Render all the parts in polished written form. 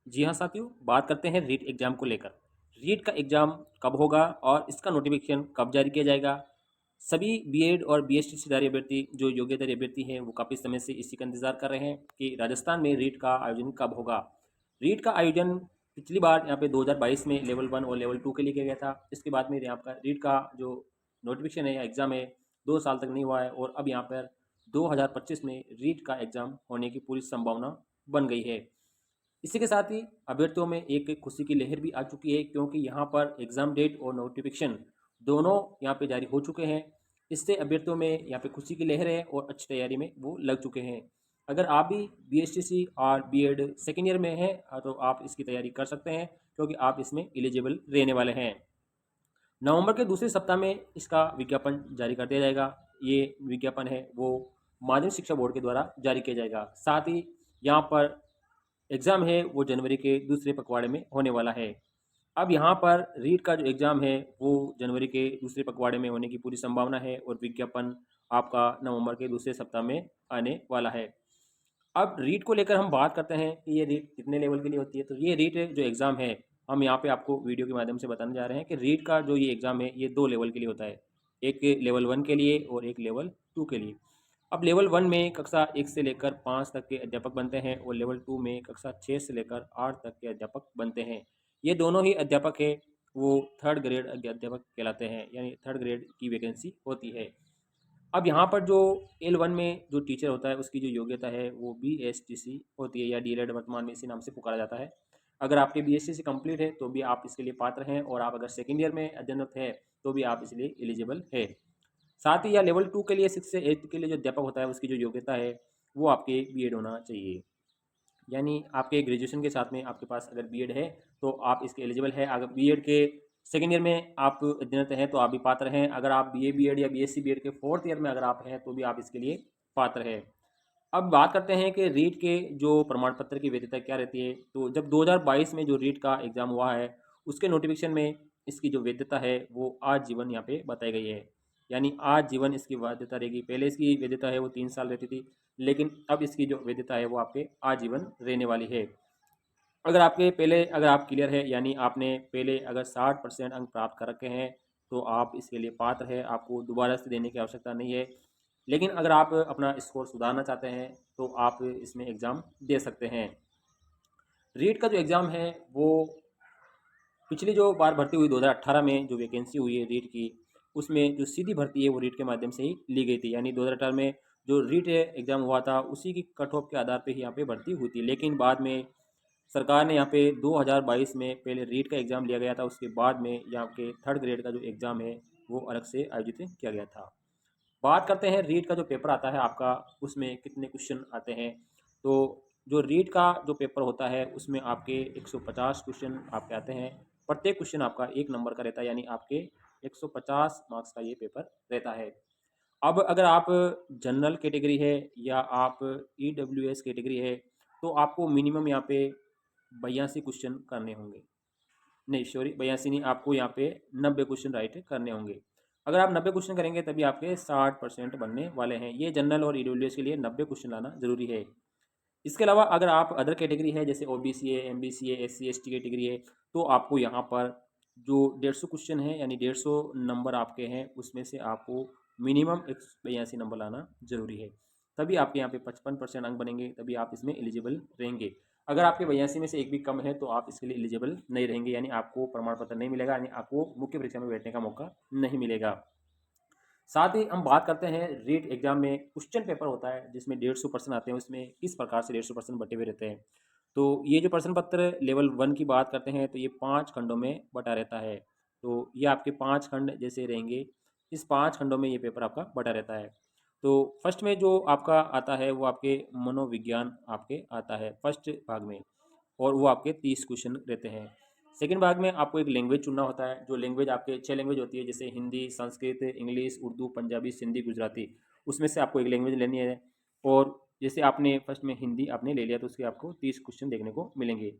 जी हाँ साथियों, बात करते हैं रीट एग्ज़ाम को लेकर। रीट का एग्ज़ाम कब होगा और इसका नोटिफिकेशन कब जारी किया जाएगा? सभी बीएड और बीएसटीसीधारी अभ्यर्थी जो योग्यधारी अभ्यर्थी हैं वो काफ़ी समय से इसी का इंतज़ार कर रहे हैं कि राजस्थान में रीट का आयोजन कब होगा। रीट का आयोजन पिछली बार यहाँ पे 2022 में लेवल 1 और लेवल 2 के लिए किया गया था। इसके बाद में यहाँ का रीट का जो नोटिफिकेशन है या एग्ज़ाम है 2 साल तक नहीं हुआ है और अब यहाँ पर 2025 में रीट का एग्ज़ाम होने की पूरी संभावना बन गई है। इसी के साथ ही अभ्यर्थियों में एक खुशी की लहर भी आ चुकी है क्योंकि यहाँ पर एग्ज़ाम डेट और नोटिफिकेशन दोनों यहाँ पे जारी हो चुके हैं। इससे अभ्यर्थियों में यहाँ पे खुशी की लहर है और अच्छी तैयारी में वो लग चुके हैं। अगर आप भी बीएसटीसी और बीएड सेकेंड ईयर में हैं तो आप इसकी तैयारी कर सकते हैं क्योंकि आप इसमें एलिजिबल रहने वाले हैं। नवंबर के दूसरे सप्ताह में इसका विज्ञापन जारी कर दिया जाएगा। ये विज्ञापन है वो माध्यमिक शिक्षा बोर्ड के द्वारा जारी किया जाएगा। साथ ही यहाँ पर एग्ज़ाम है वो जनवरी के दूसरे पखवाड़े में होने वाला है। अब यहाँ पर रीट का जो एग्ज़ाम है वो जनवरी के दूसरे पखवाड़े में होने की पूरी संभावना है और विज्ञापन आपका नवंबर के दूसरे सप्ताह में आने वाला है। अब रीट को लेकर हम बात करते हैं कि ये रीट कितने लेवल के लिए होती है। तो ये रीट जो एग्ज़ाम है हम यहाँ पे आपको वीडियो के माध्यम से बताने जा रहे हैं कि रीट का जो ये एग्ज़ाम है ये 2 लेवल के लिए होता है। एक लेवल 1 के लिए और एक लेवल 2 के लिए। अब लेवल 1 में कक्षा 1 से लेकर 5 तक के अध्यापक बनते हैं और लेवल 2 में कक्षा 6 से लेकर 8 तक के अध्यापक बनते हैं। ये दोनों ही अध्यापक हैं वो थर्ड ग्रेड अध्यापक कहलाते हैं, यानी थर्ड ग्रेड की वैकेंसी होती है। अब यहाँ पर जो L1 में जो टीचर होता है उसकी जो योग्यता है वो BSTC होती है या डीएलएड वर्तमान में इसी नाम से पुकारा जाता है। अगर आपके BSTC कंप्लीट है तो भी आप इसके लिए पात्र हैं और आप अगर सेकेंड ईयर में अध्ययनरत है तो भी आप इसलिए एलिजिबल है। साथ ही या लेवल 2 के लिए 6 से 8 के लिए जो अध्यापक होता है उसकी जो योग्यता है वो आपके बीएड होना चाहिए। यानी आपके ग्रेजुएशन के साथ में आपके पास अगर बीएड है तो आप इसके एलिजिबल है। अगर बीएड के सेकेंड ईयर में आप अध्ययनरत हैं तो आप भी पात्र हैं। अगर आप बीए बीएड या बीएससी बीएड के फोर्थ ईयर में अगर आप हैं तो भी आप इसके लिए पात्र हैं। अब बात करते हैं कि रीट के जो प्रमाण पत्र की वैधता क्या रहती है। तो जब 2022 में जो रीट का एग्ज़ाम हुआ है उसके नोटिफिकेशन में इसकी जो वैधता है वो आजीवन यहाँ पे बताई गई है। यानी आजीवन इसकी वैधता रहेगी। पहले इसकी वैधता है वो 3 साल रहती थी, लेकिन अब इसकी जो वैधता है वो आपके आजीवन रहने वाली है। अगर आपके पहले अगर आप क्लियर है यानी आपने पहले अगर 60% अंक प्राप्त कर रखे हैं तो आप इसके लिए पात्र है, आपको दोबारा से देने की आवश्यकता नहीं है। लेकिन अगर आप अपना स्कोर सुधारना चाहते हैं तो आप इसमें एग्ज़ाम दे सकते हैं। रीट का जो एग्ज़ाम है वो पिछली जो बार भर्ती हुई 2018 में जो वैकेंसी हुई है रीट की, उसमें जो सीधी भर्ती है वो रीट के माध्यम से ही ली गई थी। यानी 2018 में जो रीट एग्ज़ाम हुआ था उसी की कट ऑफ के आधार पे ही यहाँ पे भर्ती हुई थी। लेकिन बाद में सरकार ने यहाँ पे 2022 में पहले रीट का एग्ज़ाम लिया गया था, उसके बाद में यहाँ के थर्ड ग्रेड का जो एग्ज़ाम है वो अलग से आयोजित किया गया था। बात करते हैं रीट का जो पेपर आता है आपका उसमें कितने क्वेश्चन आते हैं। तो जो रीट का जो पेपर होता है उसमें आपके 150 क्वेश्चन आपके आते हैं। प्रत्येक क्वेश्चन आपका 1 नंबर का रहता है, यानी आपके 150 मार्क्स का ये पेपर रहता है। अब अगर आप जनरल कैटेगरी है या आप ईडब्ल्यूएस कैटेगरी है तो आपको मिनिमम यहाँ पे 82 क्वेश्चन करने होंगे। नहीं सॉरी, 82 नहीं, आपको यहाँ पे 90 क्वेश्चन राइट करने होंगे। अगर आप 90 क्वेश्चन करेंगे तभी आपके 60% बनने वाले हैं। ये जनरल और ईडब्ल्यूएस के लिए 90 क्वेश्चन लाना जरूरी है। इसके अलावा अगर आप अदर कैटेगरी है जैसे ओबीसी है, एमबीसी है, एससी एसटी कैटेगरी है तो आपको यहाँ पर जो 150 क्वेश्चन है यानी 150 नंबर आपके हैं उसमें से आपको मिनिमम 182 नंबर लाना जरूरी है। तभी आपके यहाँ पे 55% अंक बनेंगे, तभी आप इसमें एलिजिबल रहेंगे। अगर आपके 82 में से एक भी कम है तो आप इसके लिए एलिजिबल नहीं रहेंगे, यानी आपको प्रमाण पत्र नहीं मिलेगा, यानी आपको मुख्य परीक्षा में बैठने का मौका नहीं मिलेगा। साथ ही हम बात करते हैं रीट एग्जाम में क्वेश्चन पेपर होता है जिसमें 150 प्रश्न आते हैं, उसमें किस प्रकार से 150 प्रश्न बटे हुए रहते हैं। तो ये जो प्रश्न पत्र लेवल 1 की बात करते हैं तो ये 5 खंडों में बटा रहता है। तो ये आपके 5 खंड जैसे रहेंगे, इस 5 खंडों में ये पेपर आपका बटा रहता है। तो फर्स्ट में जो आपका आता है वो आपके मनोविज्ञान आपके आता है फर्स्ट भाग में, और वो आपके 30 क्वेश्चन रहते हैं। सेकंड भाग में आपको एक लैंग्वेज चुनना होता है, जो लैंग्वेज आपके 6 लैंग्वेज होती है जैसे हिंदी, संस्कृत, इंग्लिश, उर्दू, पंजाबी, सिंधी, गुजराती। उसमें से आपको एक लैंग्वेज लेनी है, और जैसे आपने फर्स्ट में हिंदी आपने ले लिया तो उसके आपको 30 क्वेश्चन देखने को मिलेंगे।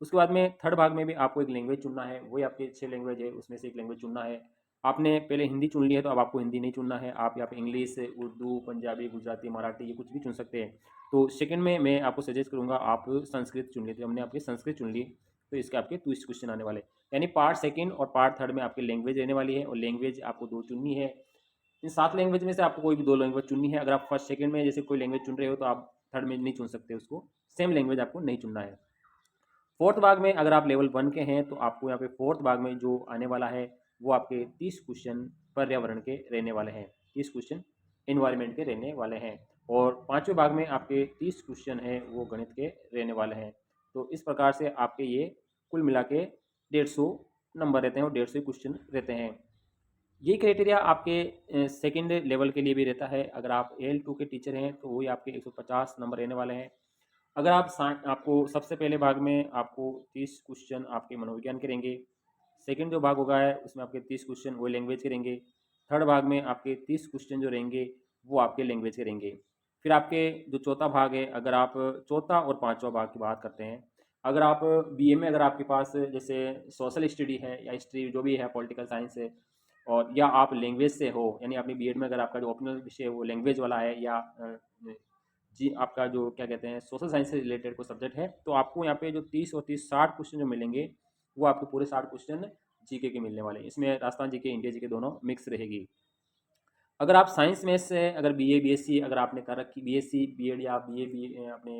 उसके बाद में थर्ड भाग में भी आपको एक लैंग्वेज चुनना है, वही आपके 6 लैंग्वेज है उसमें से एक लैंग्वेज चुनना है। आपने पहले हिंदी चुन ली है तो अब आपको हिंदी नहीं चुनना है, आप यहाँ पे इंग्लिश, उर्दू, पंजाबी, गुजराती, मराठी ये कुछ भी चुन सकते हैं। तो सेकंड में मैं आपको सजेस्ट करूँगा आप संस्कृत चुन लीजिए। हमने आपकी संस्कृत चुन ली, तो इसके आपके ट्विस्ट क्वेश्चन आने वाले, यानी पार्ट सेकंड और पार्ट थर्ड में आपकी लैंग्वेज रहने वाली है, और लैंग्वेज आपको 2 चुननी है। इन 7 लैंग्वेज में से आपको कोई भी 2 लैंग्वेज चुननी है। अगर आप फर्स्ट सेकंड में जैसे कोई लैंग्वेज चुन रहे हो, तो आप थर्ड में नहीं चुन सकते उसको, सेम लैंग्वेज आपको नहीं चुनना है। फोर्थ भाग में अगर आप लेवल 1 के हैं, तो आपको यहाँ पे फोर्थ भाग में जो आने वाला है वो आपके 30 क्वेश्चन पर्यावरण के रहने वाले हैं, 30 क्वेश्चन इन्वायरमेंट के रहने वाले हैं, और पांचवें भाग में आपके 30 क्वेश्चन हैं वो गणित के रहने वाले हैं। तो इस प्रकार से आपके ये कुल मिला के 150 नंबर रहते हैं और 150 क्वेश्चन रहते हैं। ये क्राइटेरिया आपके सेकंड लेवल के लिए भी रहता है। अगर आप AL2 के टीचर हैं तो वही आपके 150 नंबर रहने वाले हैं। अगर आप आपको सबसे पहले भाग में आपको 30 क्वेश्चन आपके मनोविज्ञान के रहेंगे, सेकंड जो भाग होगा है उसमें आपके 30 क्वेश्चन वो लैंग्वेज के रहेंगे, थर्ड भाग में आपके 30 क्वेश्चन जो रहेंगे वो आपके लैंग्वेज के रहेंगे। फिर आपके जो चौथा भाग है, अगर आप चौथा और पाँचवा भाग की बात करते हैं, अगर आप BA में अगर आपके पास जैसे सोशल स्टडी है या हिस्ट्री जो भी है, पॉलिटिकल साइंस है, और या आप लैंग्वेज से हो, यानी आपने BEड में अगर आपका जो ओपनल विषय है वो लैंग्वेज वाला है, या जी आपका जो क्या कहते हैं सोशल साइंस से रिलेटेड कोई सब्जेक्ट है, तो आपको यहाँ पे जो 30 और 30 60 क्वेश्चन जो मिलेंगे वो आपके पूरे 60 क्वेश्चन जीके के मिलने वाले हैं। इसमें राजस्थान जीके, इंडिया जीके दोनों मिक्स रहेगी। अगर आप साइंस में से अगर BA BSc अगर आपने कर रखी, BSc BEड या BA अपने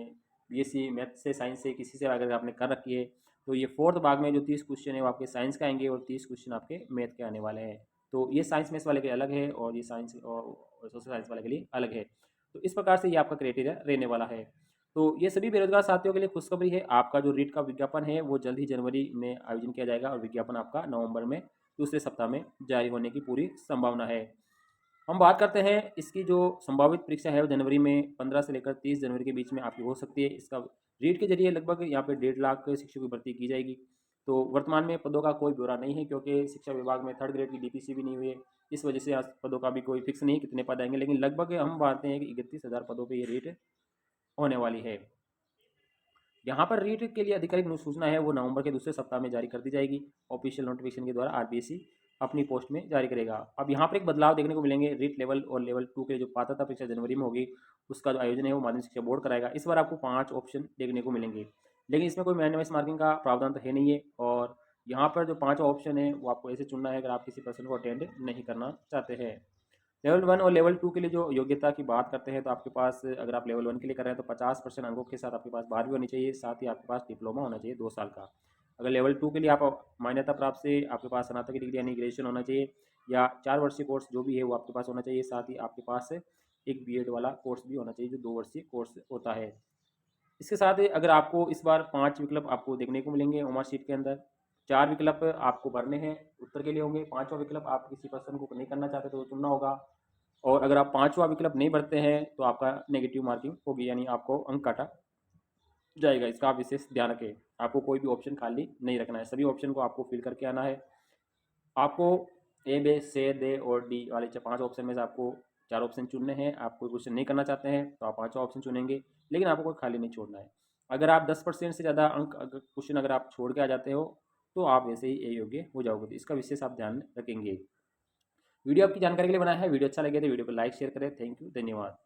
BSc मैथ से, साइंस से, किसी से अगर आपने कर रखी है, तो ये फोर्थ भाग में जो 30 क्वेश्चन है वो आपके साइंस के आएंगे और 30 क्वेश्चन आपके मैथ के आने वाले हैं। तो ये साइंस मैथ्स वाले के अलग है और ये साइंस और सोशल साइंस वाले के लिए अलग है। तो इस प्रकार से ये आपका क्राइटेरिया रहने वाला है। तो ये सभी बेरोजगार साथियों के लिए खुशखबरी है, आपका जो रीट का विज्ञापन है वो जल्द ही जनवरी में आयोजन किया जाएगा, और विज्ञापन आपका नवंबर में दूसरे सप्ताह में जारी होने की पूरी संभावना है। हम बात करते हैं इसकी जो संभावित परीक्षा है वो जनवरी में 15 से लेकर 30 जनवरी के बीच में आपकी हो सकती है। इसका रीट के जरिए लगभग यहाँ पे 1.5 लाख शिक्षकों की भर्ती की जाएगी। तो वर्तमान में पदों का कोई ब्यौरा नहीं है, क्योंकि शिक्षा विभाग में थर्ड ग्रेड की DPC भी नहीं हुई है, इस वजह से आज पदों का भी कोई फिक्स नहीं कितने पद आएंगे, लेकिन लगभग हम मानते हैं कि 31,000 पदों पर ये रीट होने वाली है। यहाँ पर रीट के लिए आधिकारिक सूचना है वो नवंबर के दूसरे सप्ताह में जारी कर दी जाएगी, ऑफिशियल नोटिफिकेशन के द्वारा RBSE अपनी पोस्ट में जारी करेगा। अब यहाँ पर एक बदलाव देखने को मिलेंगे, रीट लेवल और लेवल 2 के जो पात्रता परीक्षा जनवरी में होगी उसका जो आयोजन है वो माध्यमिक शिक्षा बोर्ड कराएगा। इस बार आपको 5 ऑप्शन देखने को मिलेंगे, लेकिन इसमें कोई मैनुअल मार्किंग का प्रावधान तो है नहीं है, और यहाँ पर जो 5 ऑप्शन है वो आपको ऐसे चुनना है अगर आप किसी पर्सन को अटेंड नहीं करना चाहते हैं। लेवल 1 और लेवल 2 के लिए जो योग्यता की बात करते हैं, तो आपके पास अगर आप लेवल 1 के लिए कर रहे हैं तो 50% अंकों के साथ आपके पास 12वीं होनी चाहिए, साथ ही आपके पास डिप्लोमा होना चाहिए 2 साल का। अगर लेवल 2 के लिए आप मान्यता प्राप्त से आपके पास स्नातक की डिग्री यानी ग्रेजुएशन होना चाहिए, या 4 वर्षीय कोर्स जो भी है वो आपके पास होना चाहिए, साथ ही आपके पास एक BEड वाला कोर्स भी होना चाहिए जो 2 वर्षीय कोर्स होता है। इसके साथ ही अगर आपको इस बार 5 विकल्प आपको देखने को मिलेंगे ओमर शीट के अंदर, 4 विकल्प आपको भरने हैं उत्तर के लिए होंगे, 5वां विकल्प आप किसी पर्सन को नहीं करना चाहते तो चुनना होगा, और अगर आप 5वां विकल्प नहीं भरते हैं तो आपका नेगेटिव मार्किंग होगी, यानी आपको अंक काटा जाएगा। इसका आप विशेष ध्यान रखें, आपको कोई भी ऑप्शन खाली नहीं रखना है, सभी ऑप्शन को आपको फिल करके आना है। आपको A, B, C, D और D वाले 5 ऑप्शन में से आपको 4 ऑप्शन चुनने हैं। आप कोई क्वेश्चन नहीं करना चाहते हैं तो आप 5वां ऑप्शन चुनेंगे, लेकिन आपको कोई खाली नहीं छोड़ना है। अगर आप 10% से ज़्यादा अंक क्वेश्चन अगर आप छोड़ के आ जाते हो तो आप वैसे ही अयोग्य हो जाओगे, तो इसका विशेष आप ध्यान रखेंगे। वीडियो आपकी जानकारी के लिए बनाया है, वीडियो अच्छा लगे तो वीडियो को लाइक शेयर करें। थैंक यू, धन्यवाद।